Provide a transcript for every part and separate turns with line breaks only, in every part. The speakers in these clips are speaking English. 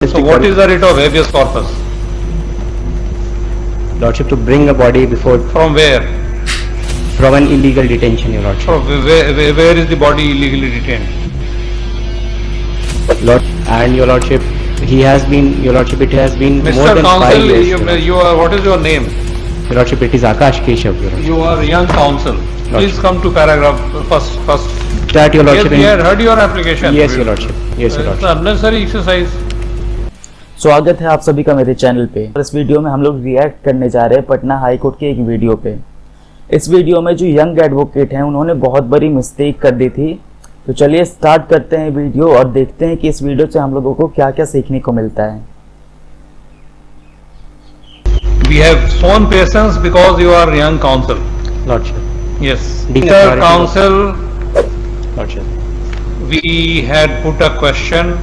So what is the writ of habeas corpus?
Lordship, to bring a body before
From where?
from an illegal detention, Your Lordship.
From where is the body illegally detained?
Lord and Your Lordship, he has been, Your Lordship, it has been more
Mr.
than 5
Counsel,
years. Your Lordship.
you are, what is your name?
Your Lordship, it is Akash Keshav, Your Lordship.
You are young counsel. Please come to paragraph first.
That, Your
Yes,
Lordship.
we had heard your application.
Yes, Your Lordship. Yes, Your
It's
Lordship.
unnecessary exercise.
स्वागत है आप सभी का मेरे channel पे। इस video में हम लोग रिएक्ट करने जा रहे हैं पटना हाई कोर्ट के एक वीडियो पे। इस वीडियो में जो यंग एडवोकेट हैं उन्होंने बहुत बड़ी मिस्टेक कर दी थी। तो चलिए स्टार्ट करते हैं वीडियो और देखते हैं कि इस वीडियो से हम लोगों को क्या क्या सीखने को मिलता है।
We have shown patience because you are young counsel.
Lordship.
Yes.
Dear
Mr.
authority.
Counsel,
Lordship.
we had put a question.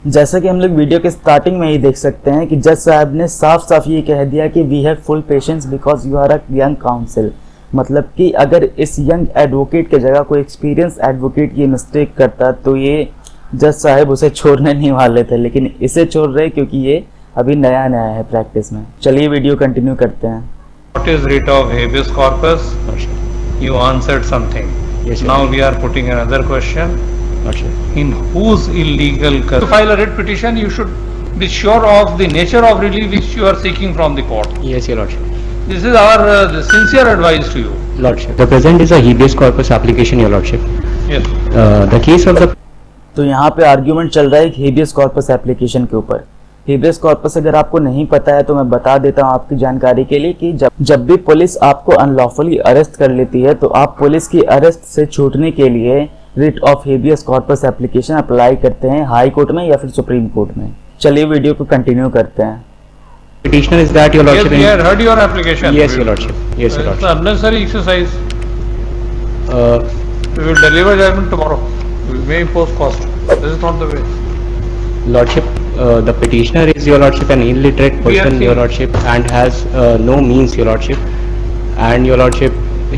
जैसा कि हम लोग वीडियो के स्टार्टिंग में ही देख सकते हैं कि जज साहब ने साफ साफ ये कह दिया कि we have full patience because you are a young counsel. मतलब कि अगर इस यंग एडवोकेट की जगह कोई एक्सपीरियंस एडवोकेट ये मिस्टेक करता तो ये जज साहब उसे छोड़ने नहीं वाले थे, लेकिन इसे छोड़ रहे क्योंकि ये अभी नया नया है प्रैक्टिस में। चलिए वीडियो कंटिन्यू करते हैं।
What is writ of habeas corpus?
Lordship.
You answered something.
Yes, Your
Now
Lordship.
we are putting another question.
Lordship.
In whose illegal custody? To file a writ petition, you should be sure of the nature of relief which you are seeking from the court.
Yes, Your Lordship.
This is our sincere advice to you.
Lordship. The present is a habeas corpus application, Your Lordship.
Yes.
The case of the
तो यहाँ पे argument चल रहा है habeas corpus application के ऊपर। Habeas corpus अगर आपको नहीं पता है तो मैं बता देता हूँ आपकी जानकारी के लिए कि जब भी पुलिस आपको अनलॉफुली अरेस्ट कर लेती है तो आप पुलिस की अरेस्ट से छूटने के लिए writ of habeas corpus application apply करते हैं हाई कोर्ट में या फिर सुप्रीम कोर्ट में। चलिए वीडियो को कंटिन्यू करते हैं।
petitioner is that, Your
Yes,
Lordship.
we had heard your application.
Yes, Your Lordship. Yes, Your
It's
Lordship.
unnecessary exercise.
Uh,
We will deliver judgment tomorrow. We may impose cost. This is not the way.
Lordship, the petitioner is, Your Lordship, an illiterate person,
PRC.
Your Lordship, and has no means, Your Lordship. And Your Lordship,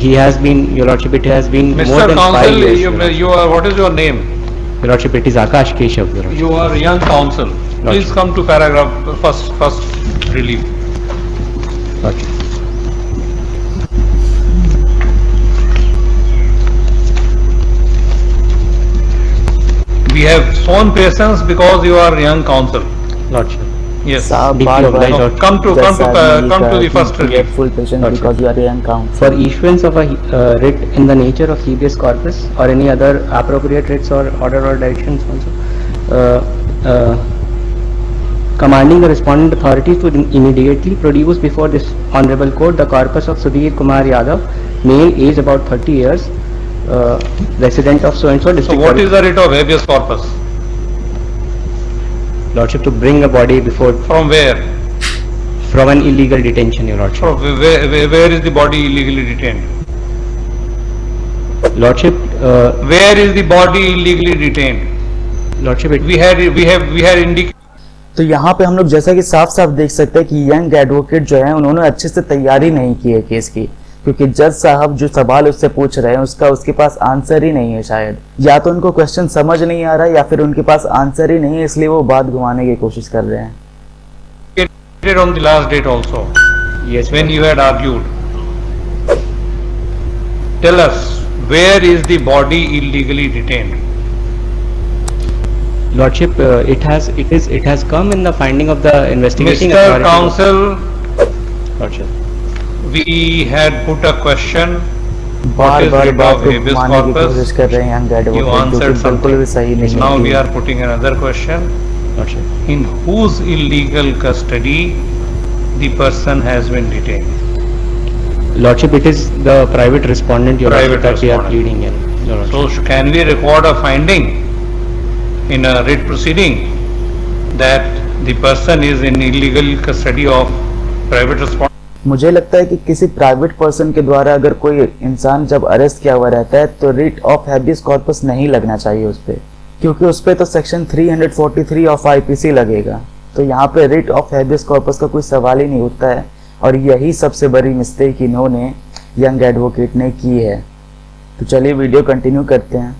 he has been, Your Lordship, it has been more
Mr.
than 5
Counsel,
years. Your Lordship.
you are, what is your name?
Your Lordship, it is Akash Keshav, Your Lordship.
You are young counsel. Please
Lordship.
come to paragraph first relief.
Lordship.
We have shown patience because you are young counsel.
Lordship.
Yes.
साहब
Deeply
bar
obliged,
bar
Lordship.
Come to the first relief.
Full patience
Lordship.
Because you are young counsel.
For issuance of a writ in the nature of habeas corpus or any other appropriate writs or order or directions also, commanding the respondent authorities to immediately produce before this honorable court the corpus of Sudhir Kumar Yadav, male, age about 30 years, resident of so and so
So
district.
what is the writ of habeas corpus?
Lordship, to bring a body before
From where?
from an illegal detention, Your Lordship.
From where is the body illegally detained?
Lordship,
Where is the body illegally detained?
Lordship,
We had indicated.
तो यहाँ पे हम लोग जैसा कि साफ साफ देख सकते हैं कि यंग एडवोकेट जो है उन्होंने अच्छे से तैयारी नहीं की है केस की, क्योंकि जज साहब जो सवाल उससे पूछ रहे हैं उसके पास आंसर ही नहीं है। शायद या तो उनको क्वेश्चन समझ नहीं आ रहा है या फिर उनके पास आंसर ही नहीं है, इसलिए वो बात घुमाने की कोशिश कर रहे हैं।
On the last date also,
yes,
when you had argued. Tell us, where is the body illegally detained?
Lordship, it has come in the finding of the investigating
Mr.
authority.
Counsel,
Lordship.
we had put a question.
Bar bar
writ
बात
of
को
habeas
घुमाने की
corpus?
कोशिश कर रहे हैं young
You
advocate, जो
answered
कि बिल्कुल भी सही
something.
नहीं
Now we
है।
are putting another question.
Lordship.
In whose illegal custody the person has been detained?
Lordship, it is the private respondent, Your
Private
Lordship, that we are
respondent.
pleading in. Your Lordship.
So can we record a finding in a writ proceeding that the person is in illegal custody of private respondent?
मुझे लगता है कि किसी private person के द्वारा अगर कोई इंसान जब अरेस्ट किया हुआ रहता है तो रिट ऑफ हैबियस कॉर्पस नहीं लगना चाहिए उस पे, क्योंकि उस पे तो सेक्शन 343 ऑफ आईपीसी लगेगा। तो यहाँ पे रिट ऑफ हैबियस कॉर्पस का कोई सवाल ही नहीं उठता है, और यही सबसे बड़ी मिस्टेक इन्होंने यंग एडवोकेट ने की है। तो चलिए वीडियो कंटिन्यू करते हैं।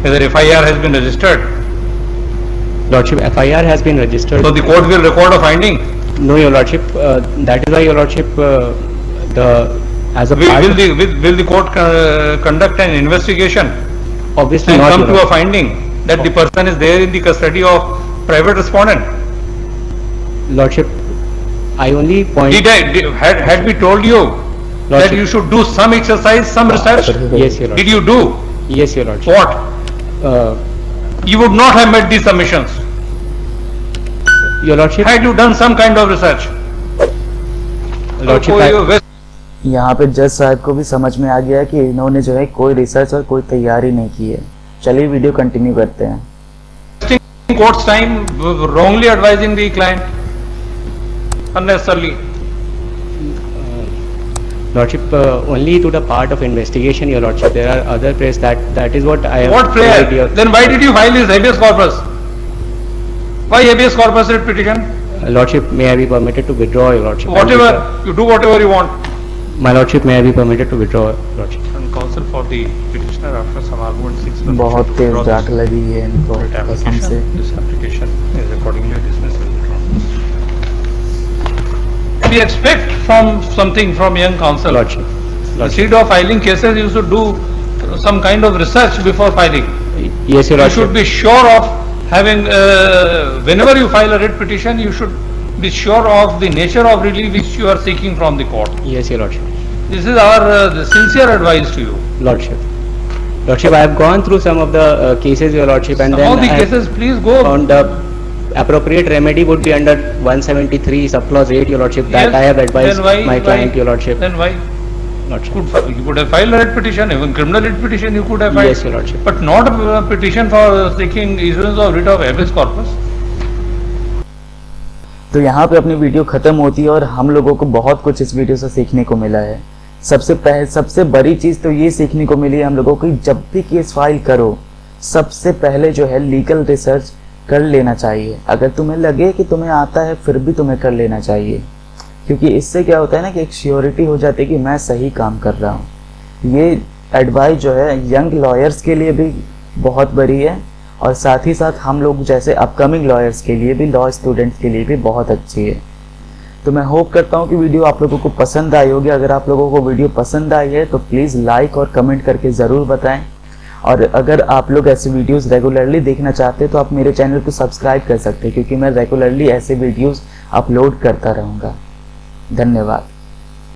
Whether FIR has been registered?
Lordship, FIR has been registered.
So the court will record a finding.
No, Your Lordship, that is why, Your Lordship, as a part,
Will the court conduct an investigation
obviously
and
not,
come
Your
to a
Lordship.
finding that the person is there in the custody of private respondent?
Lordship, I only point.
Had we told you that
Lordship.
you should do some exercise, some research?
Yes, Your
Did
Lordship.
you do?
Yes, Your Lordship.
What?
Uh,
You would not have made these submissions
Your Lordship,
had you done some kind of research.
Lordship,
कोई
I-
west-
यहाँ पे जज साहब को भी समझ में आ गया कि इन्होंने जो है कोई रिसर्च और कोई तैयारी नहीं की है। चलिए वीडियो कंटिन्यू करते हैं।
wasting court's time, wrongly advising the client unnecessarily.
Lordship, only to the part of investigation, Your Lordship. There are other press that is what I have.
What
told
prayer?
Your-
Then why did you file this habeas corpus? Why habeas corpus writ petition?
Lordship, may I be permitted to withdraw, Your Lordship?
Whatever, you do whatever you want.
My Lordship, may I be permitted to withdraw, Lordship?
And counsel for the petitioner after some argument 6 months.
बहुत तेज डांट लगी है इनको
Writ
कसम से।
application, this application is accordingly dismissed and withdrawn. We expect something from young counsel.
Lordship.
Instead of filing cases, you should do some kind of research before filing.
Yes, Your
You
Lordship.
should be sure of having, whenever you file a writ petition, you should be sure of the nature of relief which you are seeking from the court.
Yes, Your Lordship.
This is our the sincere advice to you.
Lordship. Lordship, I have gone through some of the cases, Your Lordship, and
Some
then
of the
I have
cases, please go.
found the appropriate remedy would be under 173 subclause 8, Your Lordship. That
Yes,
I have advised
then why-
my client,
why-
Your Lordship.
Then why?
Lordship.
You could have filed a writ petition, even criminal writ petition you could have filed.
Yes, Your Lordship.
But not a petition for seeking issuance of writ of habeas corpus.
तो यहाँ पे अपनी video खत्म होती है और हम लोगों को बहुत कुछ इस वीडियो से सीखने को मिला है। सबसे बड़ी चीज़ तो ये सीखने को मिली है हम लोगों को, जब भी केस फाइल करो सबसे पहले जो है लीगल रिसर्च कर लेना चाहिए। अगर तुम्हें लगे कि तुम्हें आता है फिर भी तुम्हें कर लेना चाहिए, क्योंकि इससे क्या होता है ना कि एक श्योरिटी हो जाती है कि मैं सही काम कर रहा हूँ। ये एडवाइस जो है यंग लॉयर्स के लिए भी बहुत बड़ी है और साथ ही साथ हम लोग जैसे अपकमिंग लॉयर्स के लिए भी, लॉ स्टूडेंट्स के लिए भी बहुत अच्छी है। तो मैं होप करता हूँ कि वीडियो आप लोगों को पसंद आई होगी। अगर आप लोगों को वीडियो पसंद आई है तो प्लीज़ लाइक और कमेंट करके ज़रूर बताएं। और अगर आप लोग ऐसे वीडियोस रेगुलरली देखना चाहते हैं तो आप मेरे चैनल को सब्सक्राइब कर सकते हैं, क्योंकि मैं रेगुलरली ऐसे वीडियोस अपलोड करता रहूँगा। धन्यवाद।